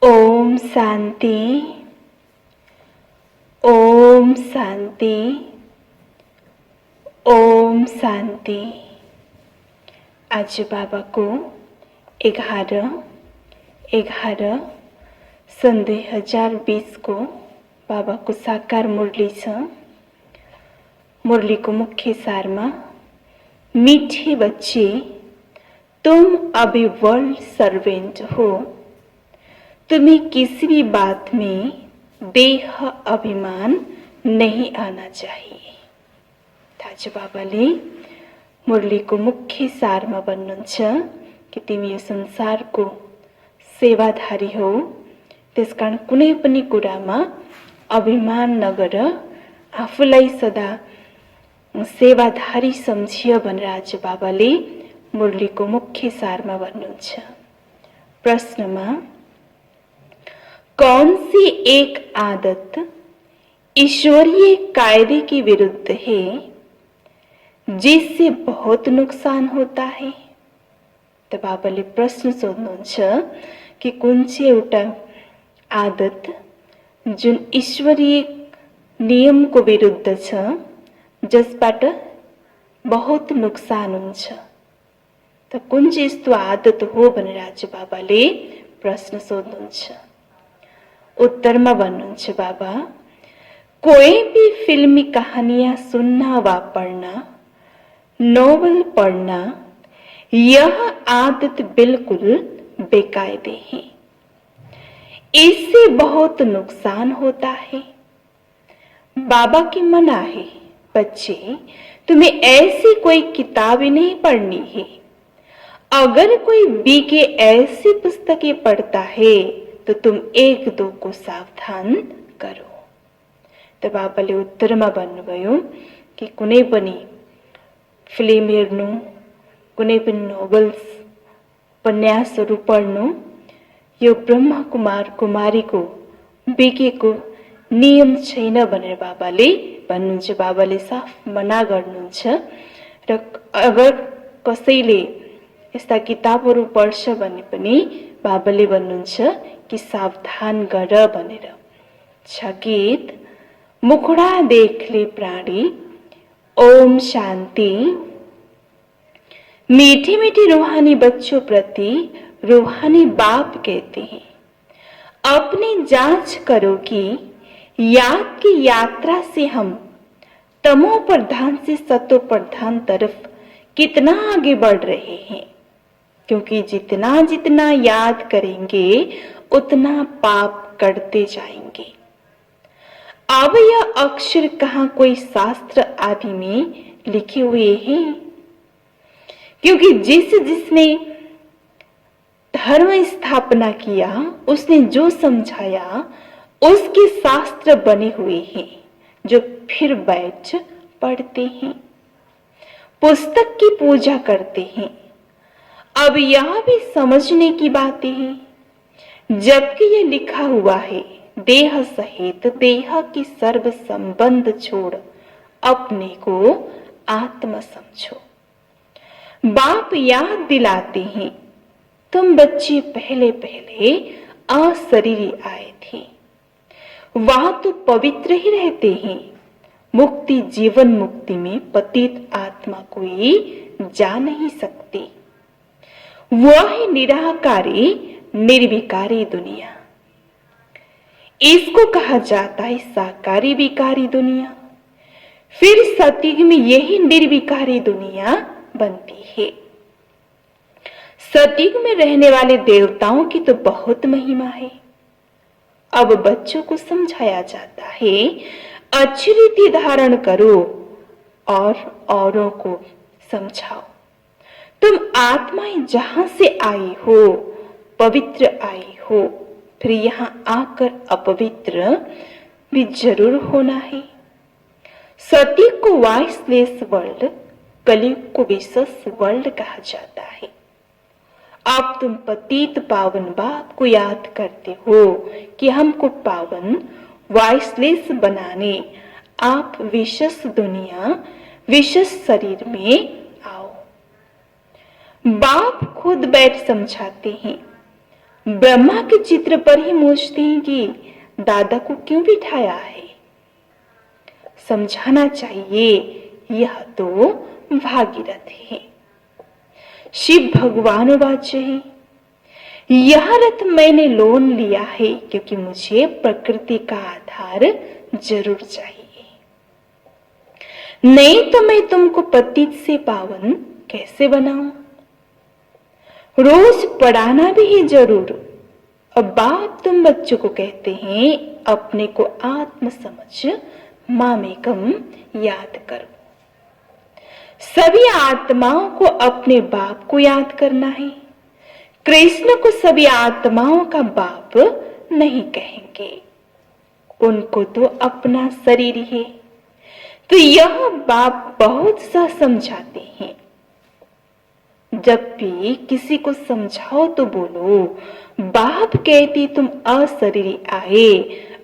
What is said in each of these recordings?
ओम शांति। ओम शांति। ओम शांति। आज बाबा को 11/11 सन् 2020 को बाबा को साकार मुरली छ। मुरली को मुख्य सार में, मीठे बच्चे, तुम अभी वर्ल्ड सर्वेंट हो। तुम्हें किसी भी बात में देह अभिमान नहीं आना चाहिए। आज बाबाले मुरली को मुख्य सार में भन्नुहुन्छ कि तिमी यो संसारको सेवाधारी हो, त्यसकारण कुनै पनि कुरामा अभिमान नगर, आफूलाई सदा सेवाधारी सम्झियो भनेर आज बाबाले मुरलीको मुख्य सारमा भन्नुहुन्छ। प्रश्नमा कौन सी एक आदत ईश्वरीय कायदे के विरुद्ध है जिससे बहुत नुकसान होता है? तो बाबाले प्रश्न सोध्नुहुन्छ कि कुन चाहिँ एउटा आदत जुन ईश्वरीय नियमको विरुद्ध छ, जसबाट बहुत नुकसान हुन्छ। त कुन चाहिँ यस्तो आदत हो भनेर आज बाबाले प्रश्न सोध्नुहुन्छ। उत्तर में भन्नुहुन्छ बाबा, कोई भी फिल्मी कहानियां सुनना व पढ़ना, नोवेल पढ़ना, यह आदत बिल्कुल बेकायदे है। इससे बहुत नुकसान होता है। बाबा की मना है, बच्चे तुम्हें ऐसी कोई किताबें नहीं पढ़नी है। अगर कोई बीके ऐसी पुस्तकें पढ़ता है तो तुम 1-2 को सावधान करो। तो बाबाले उत्तरमा भन्नुभयो कि कुनै पनि फिल्म हेर्नु, कुनै पनि नोवेल्स, उपन्यासहरू पढ्नु यो ब्रह्मा कुमार कुमारीको बिकेको नियम छैन भनेर बाबाले भन्नुहुन्छ। बाबाले साफ मना गर्नुहुन्छ। र अगर कसैले यस्ता किताबहरू पढ्छ भने पनि बाबाले भन्नुहुन्छ कि सावधान गर भनेर। छ गीत, मुखड़ा देख ले प्राणी, ओम शांति। मीठी मीठी रूहानी बच्चों प्रति रूहानी बाप कहते हैं, अपनी जांच करो कि याद की यात्रा से हम तमो प्रधान से सतो प्रधान तरफ कितना आगे बढ़ रहे हैं, क्योंकि जितना जितना याद करेंगे उतना पाप करते जाएंगे। अब यह अक्षर कहाँ कोई शास्त्र आदि में लिखे हुए हैं, क्योंकि जिसने धर्म स्थापना किया, उसने जो समझाया उसके शास्त्र बने हुए हैं, जो फिर बैठ पढ़ते हैं, पुस्तक की पूजा करते हैं। अब यह भी समझने की बातें हैं, जबकि ये लिखा हुआ है, देह सहित देह की सर्व संबंध छोड़ अपने को आत्मा समझो। बाप याद दिलाते हैं, तुम बच्चे पहले पहले अशरीरी आए थे, वहां तो पवित्र ही रहते हैं। मुक्ति जीवन मुक्ति में पतित आत्मा कोई जा नहीं सकती। वह है निराकारी निर्विकारी दुनिया। इसको कहा जाता है साकारी विकारी दुनिया। फिर सतयुग में यही निर्विकारी दुनिया बनती है। सतयुग में रहने वाले देवताओं की तो बहुत महिमा है। अब बच्चों को समझाया जाता है, अच्छी रीति धारण करो और औरों को समझाओ। तुम आत्माएं जहां से आई हो, पवित्र आई हो, फिर यहां आकर अपवित्र भी जरूर होना है। सतयुग को वाइसलेस वर्ल्ड, कलयुग को विशेष वर्ल्ड कहा जाता है। अब तुम पतित पावन बाप को याद करते हो कि हमको पावन वाइसलेस बनाने आप विशेष दुनिया, विशेष शरीर में आओ। बाप खुद बैठ समझाते हैं, ब्रह्मा के चित्र पर ही पूछते हैं कि दादा को क्यों बिठाया है। समझाना चाहिए यह तो भागीरथ है। शिव भगवान वाच्य है, यह रथ मैंने लोन लिया है क्योंकि मुझे प्रकृति का आधार जरूर चाहिए, नहीं तो मैं तुमको पतित से पावन कैसे बनाऊं। रोज पढ़ाना भी है जरूर। अब बाप तुम बच्चों को कहते हैं अपने को आत्म समझ मामेकम याद करो। सभी आत्माओं को अपने बाप को याद करना है। कृष्ण को सभी आत्माओं का बाप नहीं कहेंगे, उनको तो अपना शरीर है। तो यह बाप बहुत सा समझाते हैं। जब भी किसी को समझाओ तो बोलो बाप कहती तुम अशरीरी आए,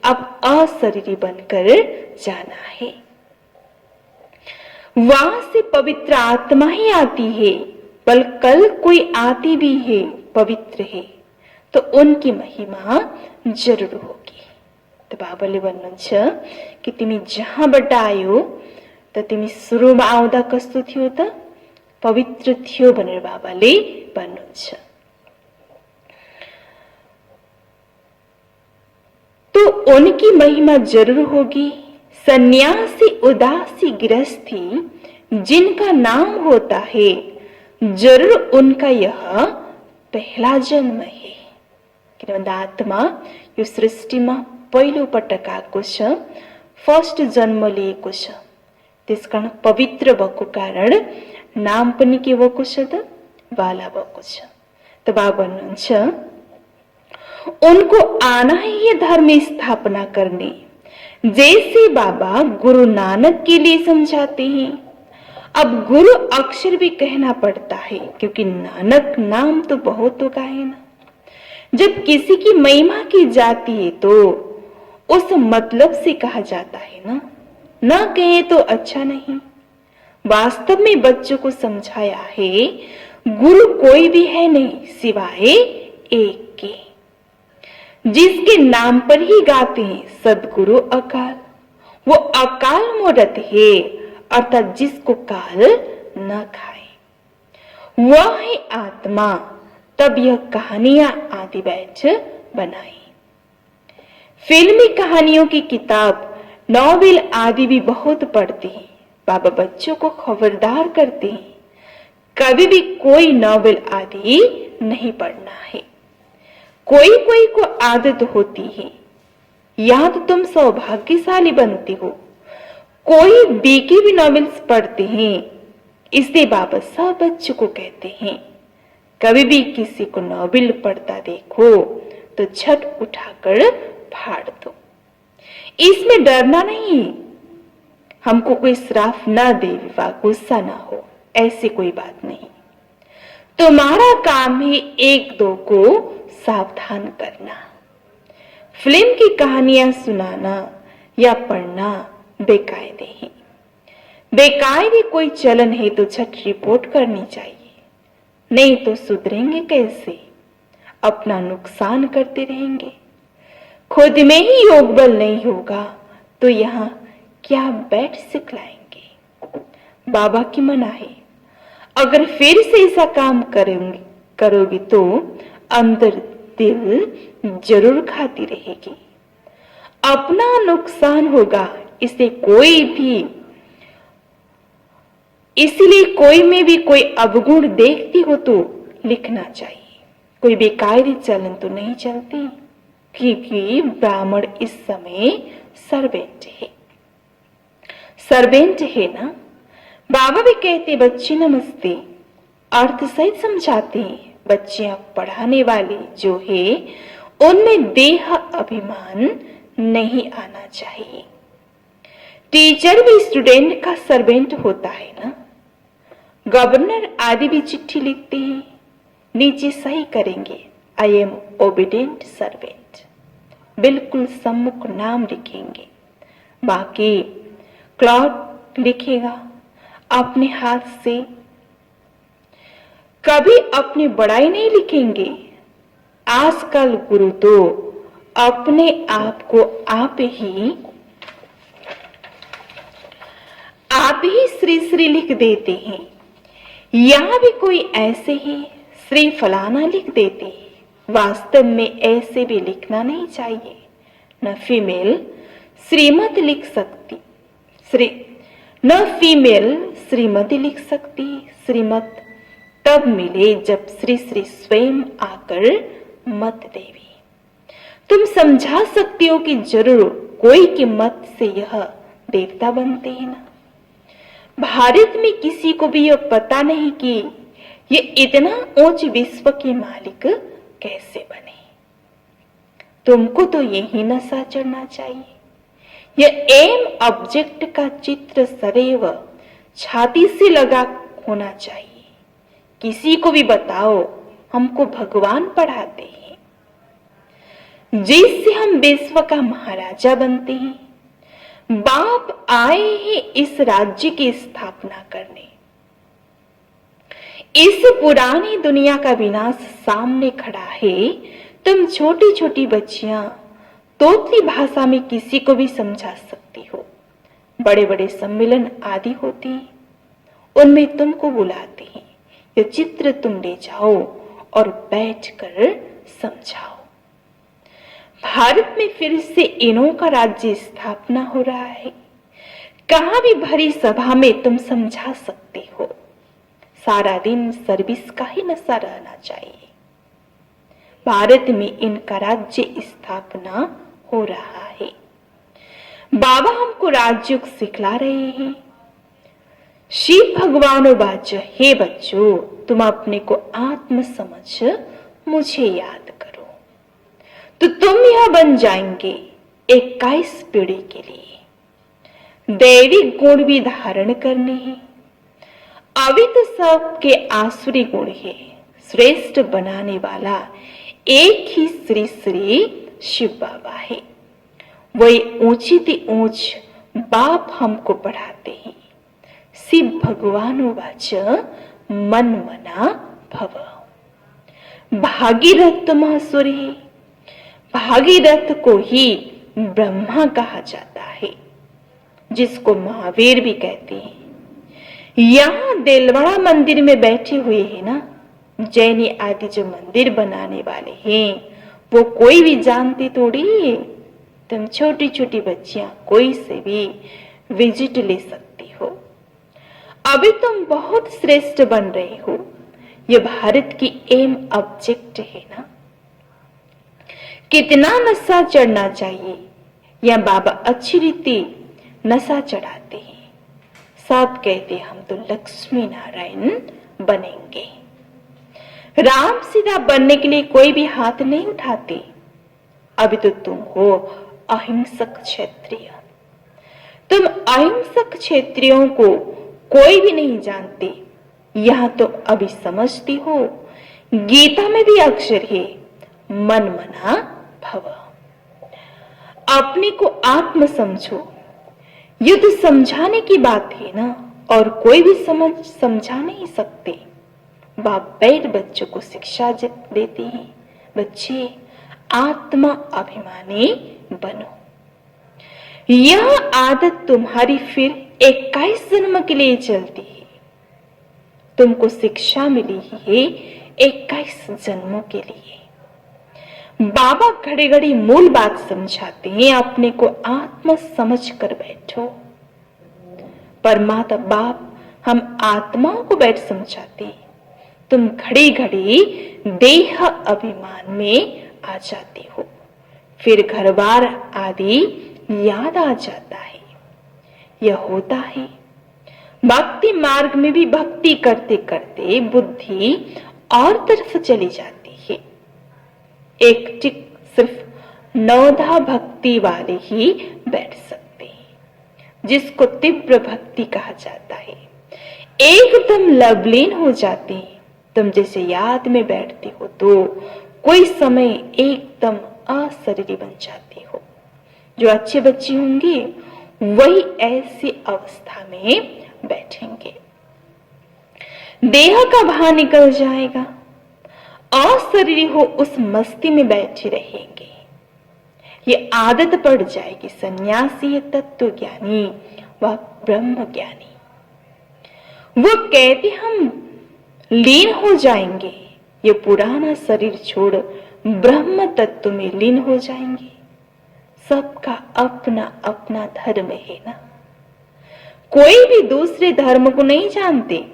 अब अशरीरी बनकर जाना है। वहां से पवित्र आत्मा ही आती है, पर कल कोई आती भी है पवित्र है तो उनकी महिमा जरूर होगी। तो बाबाले भन्नुहुन्छ कि तिमी जहाँबाट आयो त तिमी सुरुमा आउँदा कस्तो थियो त, पवित्र थियो भनेर बाबाले भन्नुहुन्छ। तो उनकी महिमा जरूर होगी। सन्यासी उदासी गृहस्थी जिनका नाम होता है जरूर उनका यह पहला जन्म है। किनभने आत्मा यो सृष्टिमा पहिलो पटक आएको छ, फर्स्ट जन्म लिएको छ। त्यसकारण पवित्र भएको कारण नाम पनि के भएको छ त, बाला भएको छ। त बाबा भन्नुहुन्छ उनको आना ही ये धर्म स्थापना करने, जैसे बाबा गुरु नानक के लिए समझाते हैं। अब गुरु अक्षर भी कहना पड़ता है क्योंकि नानक नाम तो बहुत होगा है ना। जब किसी की महिमा की जाती है तो उस मतलब से कहा जाता है ना, न कहे तो अच्छा नहीं। वास्तव में बच्चों को समझाया है गुरु कोई भी है नहीं सिवाय एक के, जिसके नाम पर ही गाते हैं सदगुरु अकाल। वो अकाल मूर्त है अर्थात जिसको काल न खाए, वह है आत्मा। तब यह कहानियां आदि बैच बनाई। फिल्मी कहानियों की किताब, नॉवेल आदि भी बहुत पढ़ते हैं। बाबा बच्चों को खबरदार करते हैं कभी भी कोई नॉवेल आदि नहीं पढ़ना है। कोई कोई को आदत होती है, या तो तुम सौभाग्यशाली बनते हो। कोई बीके भी नॉवेल्स पढ़ते हैं, इसलिए बाबा सब बच्चों को कहते हैं कभी भी किसी को नॉवेल पढ़ता देखो तो झट उठाकर फाड़ दो। इसमें डरना नहीं, हमको कोई श्राप ना दे वा गुस्सा ना हो, ऐसी कोई बात नहीं। तुम्हारा काम है एक दो को सावधान करना। फिल्म की कहानियां सुनाना या पढ़ना बेकायदे है। बेकायदे कोई चलन है तो झट रिपोर्ट करनी चाहिए, नहीं तो सुधरेंगे कैसे, अपना नुकसान करते रहेंगे। खुद में ही योग बल नहीं होगा तो यहाँ क्या बैठ सिखलाएंगे। बाबा की मना है, अगर फिर से ऐसा काम करोगे तो अंदर दिल जरूर खाती रहेगी, अपना नुकसान होगा। इसलिए कोई में भी कोई अवगुण देखती हो तो लिखना चाहिए। कोई बेकायदे चलन तो नहीं चलती, क्योंकि ब्राह्मण इस समय सर्वेंट है ना। बाबा भी कहते बच्चे नमस्ते, अर्थ सहित समझाते हैं। बच्चियां पढ़ाने वाले जो है उनमें देह अभिमान नहीं आना चाहिए। टीचर भी स्टूडेंट का सर्वेंट होता है ना। गवर्नर आदि भी चिट्ठी लिखते हैं, नीचे सही करेंगे आई एम ओबीडेंट सर्वेंट, बिल्कुल सम्मुख नाम लिखेंगे। बाकी क्लॉट लिखेगा अपने हाथ से, कभी अपनी बड़ाई नहीं लिखेंगे। आजकल गुरु तो अपने आप को आप ही श्री श्री लिख देते हैं। यहाँ भी कोई ऐसे ही श्री फलाना लिख देते हैं। वास्तव में ऐसे भी लिखना नहीं चाहिए। न फीमेल श्रीमती लिख सकती, न फीमेल श्रीमती लिख सकती। श्रीमत तब मिले जब श्री श्री स्वयं आकर मत देवी। तुम समझा सकती हो कि जरूर कोई की मत से यह देवता बनते हैं ना। भारत में किसी को भी यह पता नहीं कि ये इतना ऊंच विश्व के मालिक कैसे बने। तुमको तो यही नशा चढ़ना चाहिए। यह एम ऑब्जेक्ट का चित्र सदैव छाती से लगा होना चाहिए। किसी को भी बताओ हमको भगवान पढ़ाते हैं, जिससे हम विश्व का महाराजा बनते हैं। बाप आए हैं इस राज्य की स्थापना करने। इस पुरानी दुनिया का विनाश सामने खड़ा है। तुम छोटी छोटी बच्चियां तोतली भाषा में किसी को भी समझा सकती हो। बड़े बड़े सम्मेलन आदि होते हैं, उनमें तुमको बुलाते हैं। यह चित्र तुम ले जाओ और बैठकर समझाओ। भारत में फिर से इनों का राज्य स्थापना हो रहा है। कहां भी भरी सभा में तुम समझा सकते हो। सारा दिन सर्विस का ही नशा रहना चाहिए। भारत में इनका राज्य स्थापना हो रहा है। बाबा हमको राजयोग सिखला रहे हैं। शिव भगवान वाच, हे बच्चों तुम अपने को आत्म समझ मुझे याद करो तो तुम यह बन जाएंगे 21 पीढ़ी के लिए। दैविक गुण भी धारण करने हैं। अभी तो सबके आसुरी गुण है। श्रेष्ठ बनाने वाला एक ही श्री श्री शिव बाबा है। वही ऊंची थी ऊंच बाप हमको पढ़ाते हैं। शिव भगवान वाच मन मना भव। भागीरथ महासुर है। भागीरथ को ही ब्रह्मा कहा जाता है, जिसको महावीर भी कहते हैं। यहाँ देलवाड़ा मंदिर में बैठे हुए हैं ना, जैनी आदि जो मंदिर बनाने वाले हैं, वो कोई भी जानते थोड़ी है। तुम छोटी छोटी बच्चियां कोई से भी विजिट ले सकती हो। अभी तुम बहुत श्रेष्ठ बन रहे हो। ये भारत की एम ऑब्जेक्ट है ना। कितना नशा चढ़ना चाहिए। या बाबा अच्छी रीति नशा चढ़ाते हैं। सब कहते हम तो लक्ष्मी नारायण बनेंगे। राम सीता बनने के लिए कोई भी हाथ नहीं उठाते। अभी तो तुम हो अहिंसक क्षत्रिय। तुम अहिंसक क्षत्रियों को कोई भी नहीं जानते। यह तो अभी समझती हो। गीता में भी अक्षर है मन मना भव। अपने को आत्म समझो। युद्ध समझाने की बात है ना, और कोई भी समझा नहीं सकते। बाप बैठ बच्चों को शिक्षा देते हैं। बच्चे आत्मा अभिमानी बनो। यह आदत तुम्हारी फिर 21 जन्म के लिए चलती है। तुमको शिक्षा मिली है 21 जन्मों के लिए। बाबा घड़ी घड़ी मूल बात समझाते हैं। अपने को आत्मा समझ कर बैठो। परमात्मा बाप हम आत्माओं को बैठ समझाते हैं। तुम घड़ी घड़ी देह अभिमान में आ जाती हो। फिर घर बार आदि याद आ जाता है। यह होता है भक्ति मार्ग में भी। भक्ति करते करते बुद्धि और तरफ चली जाती है। एक टिक सिर्फ नौधा भक्ति वाले ही बैठ सकते हैं, जिसको तीव्र भक्ति कहा जाता है। एकदम लवलीन हो जाते हैं। तुम जैसे याद में बैठते हो तो कोई समय एकदम अशरीरी बन जाती हो। जो अच्छे बच्चे होंगे वही ऐसी अवस्था में बैठेंगे। देह का भार निकल जाएगा। अशरीरी हो उस मस्ती में बैठे रहेंगे। ये आदत पड़ जाएगी। सन्यासी है तत्व ज्ञानी व ब्रह्म ज्ञानी। वो कहते हम लीन हो जाएंगे, ये पुराना शरीर छोड़ ब्रह्म तत्व में लीन हो जाएंगे। सबका अपना अपना धर्म है ना, कोई भी दूसरे धर्म को नहीं जानते।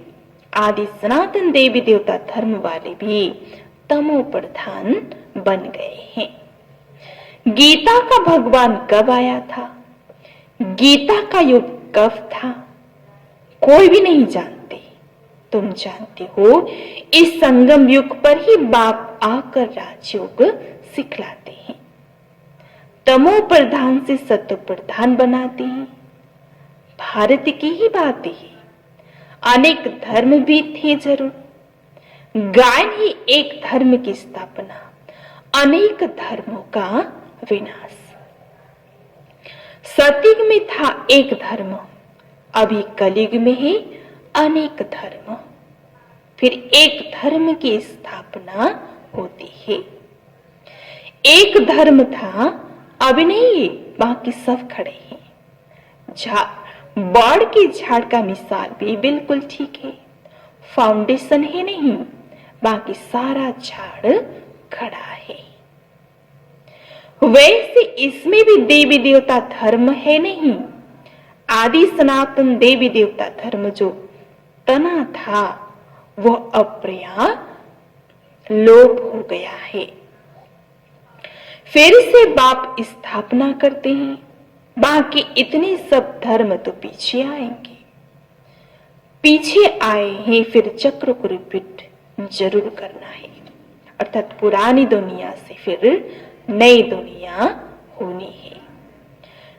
आदि सनातन देवी देवता धर्म वाले भी तमो प्रधान बन गए हैं। गीता का भगवान कब आया था, गीता का युग कब था, कोई भी नहीं जानते। तुम जानते हो, इस संगम युग पर ही बाप आकर राजयोग सिखलाते हैं। तमो प्रधान से सत्व प्रधान बनाते हैं। भारत की ही बात है, अनेक धर्म भी थे जरूर, गायन ही एक धर्म की स्थापना, अनेक धर्मों का विनाश। सतयुग में था एक धर्म, अभी कलयुग में है अनेक धर्म। फिर एक धर्म की स्थापना होती है। एक धर्म था, अभी नहीं है, बाकी सब खड़े हैं। बाढ़ की झाड़ का मिसाल भी बिल्कुल ठीक है। फाउंडेशन है नहीं, बाकी सारा झाड़ खड़ा है। वैसे इसमें भी देवी देवता धर्म है नहीं। आदि सनातन देवी देवता धर्म जो तना था वह अप्रिया लोप हो गया है। फिर से बाप स्थापना करते हैं। बाकी इतने सब धर्म तो पीछे आएंगे, पीछे आए हैं, फिर चक्र को रिपीट जरूर करना है। अर्थात पुरानी दुनिया से फिर नई दुनिया होनी है।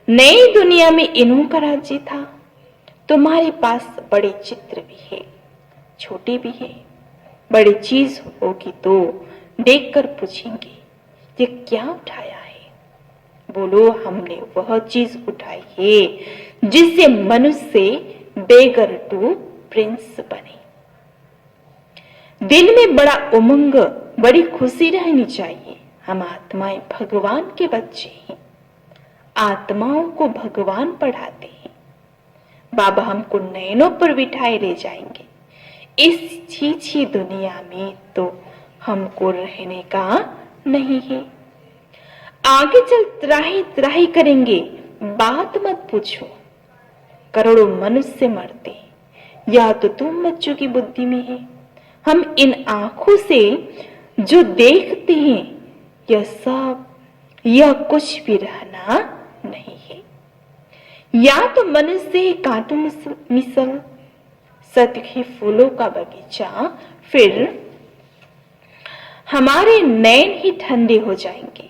नई दुनिया में इन्हों का राज्य था। तुम्हारे पास बड़े चित्र भी है, छोटे भी है। बड़ी चीज होगी तो देखकर पूछेंगे ये क्या उठाया है। बोलो हमने वह चीज उठाई है जिससे मनुष्य बेगर टू प्रिंस बने। दिल में बड़ा उमंग, बड़ी खुशी रहनी चाहिए। हम आत्माएं भगवान के बच्चे हैं, आत्माओं को भगवान पढ़ाते हैं। बाबा हमको नैनों पर बिठाए ले जाएंगे। इस छीछी दुनिया में तो हमको रहने का नहीं है। आगे चल त्राही त्राही करेंगे, बात मत पूछो। करोड़ों मनुष्य मरते, या तो तुम बच्चों की बुद्धि में है। हम इन आंखों से जो देखते हैं यह सब, यह कुछ भी रहना नहीं है। या तो मनुष्य ही कांटों मिसल, सत्य के फूलों का बगीचा, फिर हमारे नैन ही ठंडे हो जाएंगे।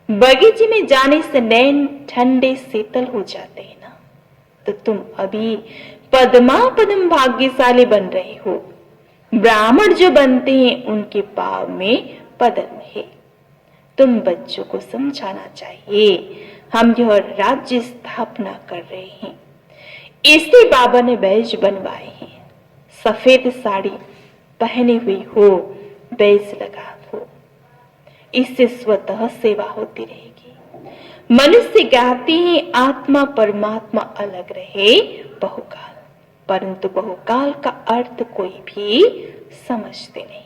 बगीचे में जाने से नैन ठंडे शीतल हो जाते हैं ना। तो तुम अभी पद्मा पद्म भाग्यशाली बन रहे हो। ब्राह्मण जो बनते हैं उनके पाव में पद्म है। तुम बच्चों को समझाना चाहिए हम यह राज्य स्थापना कर रहे हैं। इसलिए बाबा ने बैज बनवाए हैं। सफेद साड़ी पहने हुई हो, बैज लगा हो, इससे स्वतः सेवा होती रहेगी। मनुष्य कहते हैं आत्मा परमात्मा अलग रहे बहुकाल, परंतु बहुकाल का अर्थ कोई भी समझते नहीं।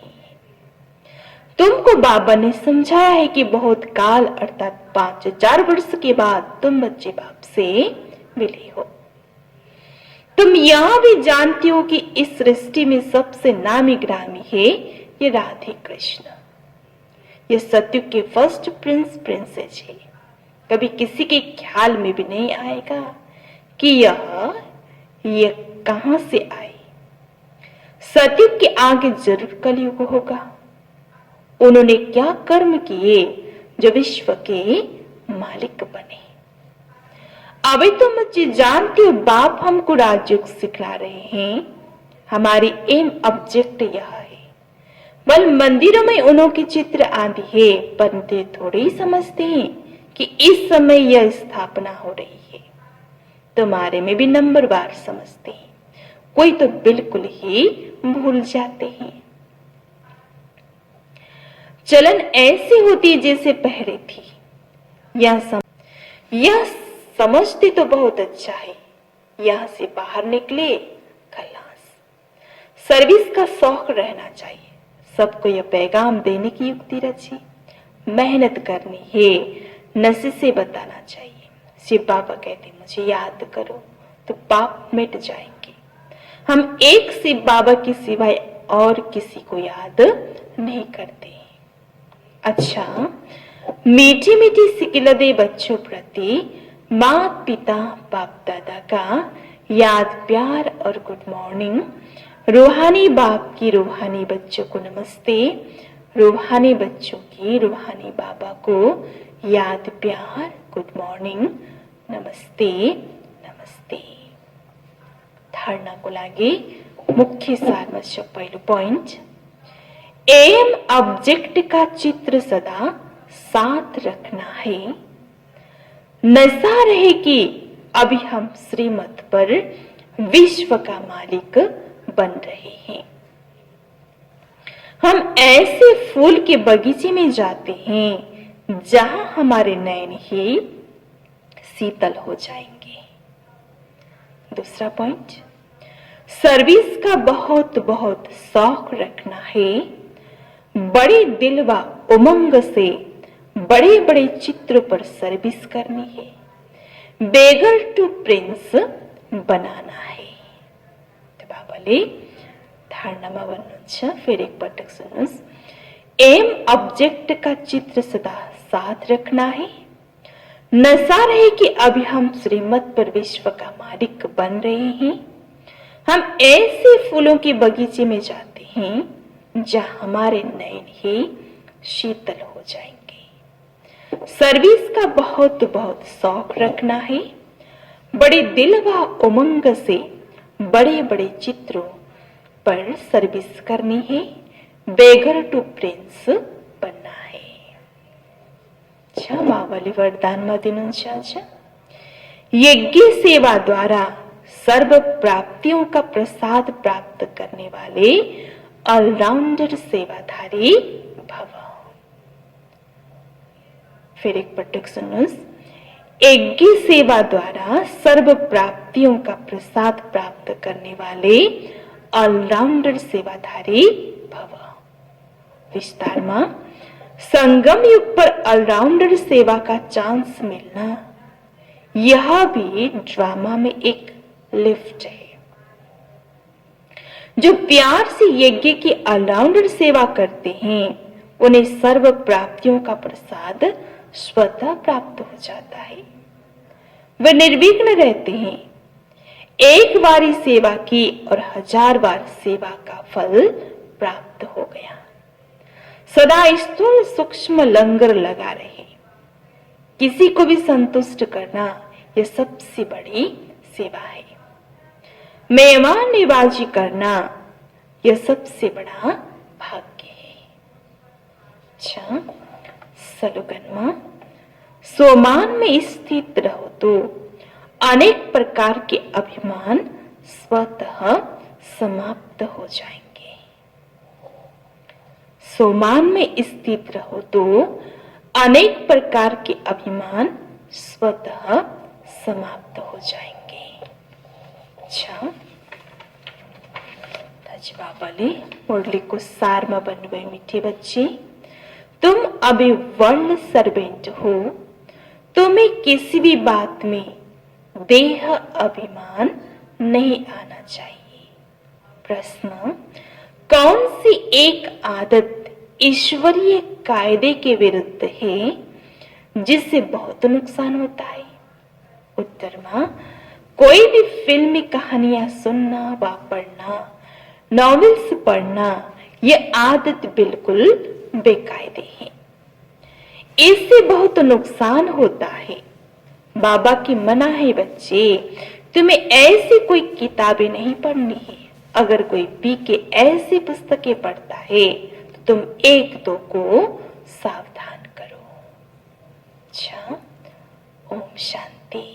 तुमको बाबा ने समझाया है कि बहुत काल अर्थात 5000 वर्ष के बाद तुम बच्चे बाप से मिले हो। तुम यह भी जानती हो कि इस सृष्टि में सबसे नामी ग्रामी है ये राधे कृष्ण। ये सत्युग के फर्स्ट प्रिंस प्रिंसेस है। कभी किसी के ख्याल में भी नहीं आएगा कि यह कहां से आए। सत्युग के आगे जरूर कलयुग होगा। उन्होंने क्या कर्म किए जो विश्व के मालिक बने। अभी तो मुझे जानते हो बाप हमको राजयोग सिखला रहे हैं। हमारी एम ऑब्जेक्ट यह है। बल मंदिरों में उन्हों के चित्र आदि है, परंतु थोड़े ही समझते हैं कि इस समय यह स्थापना हो रही है। तुम्हारे में भी नंबरवार समझते हैं, कोई तो बिल्कुल ही भूल जाते हैं। चलन ऐसी होती जैसे पहले थी। यह समझते तो बहुत अच्छा है, यहां से बाहर निकले खलास। सर्विस का शौक रहना चाहिए। सबको यह पैगाम देने की युक्ति रची। मेहनत करनी है, नशे से बताना चाहिए। शिव बाबा कहते मुझे याद करो तो पाप मिट जाएंगे। हम एक शिव बाबा के सिवाय और किसी को याद नहीं करते। अच्छा, मीठी मीठी सिकिलदे बच्चों प्रति माँ पिता बाप दादा का याद प्यार और गुड मॉर्निंग। रूहानी बाप की रूहानी बच्चों को नमस्ते। रूहानी बच्चों की रूहानी बाबा को याद प्यार गुड मॉर्निंग नमस्ते नमस्ते। धारणा को लागे मुख्य सार में पहलू पॉइंट, एम ऑब्जेक्ट का चित्र सदा साथ रखना है। नशा रहे कि अभी हम श्रीमत पर विश्व का मालिक बन रहे हैं। हम ऐसे फूल के बगीचे में जाते हैं जहां हमारे नयन ही शीतल हो जाएंगे। दूसरा पॉइंट, सर्विस का बहुत बहुत शौक रखना है। बड़े दिल व उमंग से बड़े बड़े चित्रों पर सर्विस करनी है। बेगर टू प्रिंस बनाना है। तो बाबाले धारणामा भन्नुहुन्छ, फेरि एकपटक सुन्नुहोस्। एम ऑब्जेक्ट का चित्र सदा साथ रखना है। नशा रहे कि अभी हम श्रीमत पर विश्व का मालिक बन रहे हैं। हम ऐसे फूलों के बगीचे में जाते हैं जहां हमारे नयन ही शीतल हो जाएंगे। सर्विस का बहुत बहुत शौक रखना है। बड़े दिल व उमंग से बड़े बड़े चित्रों पर सर्विस करनी है। बेगर टू प्रिंस बनना है। अच्छा, बाबाले वरदानमा दिनुहुन्छ। अच्छा, यज्ञ सेवा द्वारा सर्व प्राप्तियों का प्रसाद प्राप्त करने वाले ऑलराउंडर सेवाधारी भव। फिर एक पटक सुनोस। यज्ञ सेवा द्वारा सर्व प्राप्तियों का प्रसाद प्राप्त करने वाले ऑलराउंडर सेवाधारी भव। विस्तार में, संगम युग पर ऑलराउंडर सेवा का चांस मिलना, यह भी ड्रामा में एक लिफ्ट है। जो प्यार से यज्ञ की ऑलराउंडर सेवा करते हैं उन्हें सर्व प्राप्तियों का प्रसाद स्वतः प्राप्त हो जाता है। वे निर्विघ्न रहते हैं। एक बारी सेवा की और 1000 बार सेवा का फल प्राप्त हो गया। सदा स्थूल सूक्ष्म लंगर लगा रहे। किसी को भी संतुष्ट करना यह सबसे बड़ी सेवा है। मेहमान नवाजी करना यह सबसे बड़ा भाग्य है। अच्छा, स्लोगन में, सोमान में स्थित रहो तो अनेक प्रकार के अभिमान स्वतः समाप्त हो जाएंगे। सोमान में स्थित रहो तो अनेक प्रकार के अभिमान स्वतः समाप्त हो जाएंगे। अच्छा, बाबाले मुरली को सार में बनवे मीठे बच्चे, तुम अभी वर्ल्ड सर्वेंट हो। तुम्हें किसी भी बात में देह अभिमान नहीं आना चाहिए। प्रश्न, कौन सी एक आदत ईश्वरीय कायदे के विरुद्ध है जिससे बहुत नुकसान होता है? उत्तर में, कोई भी फिल्मी कहानियां सुनना व पढ़ना, नॉवेल्स पढ़ना, यह आदत बिल्कुल बेकायदे है। इससे बहुत नुकसान होता है। बाबा की मना है बच्चे, तुम्हें ऐसी कोई किताबें नहीं पढ़नी है। अगर कोई पी के ऐसी पुस्तकें पढ़ता है तो तुम एक दो को सावधान करो। अच्छा, ओम शांति।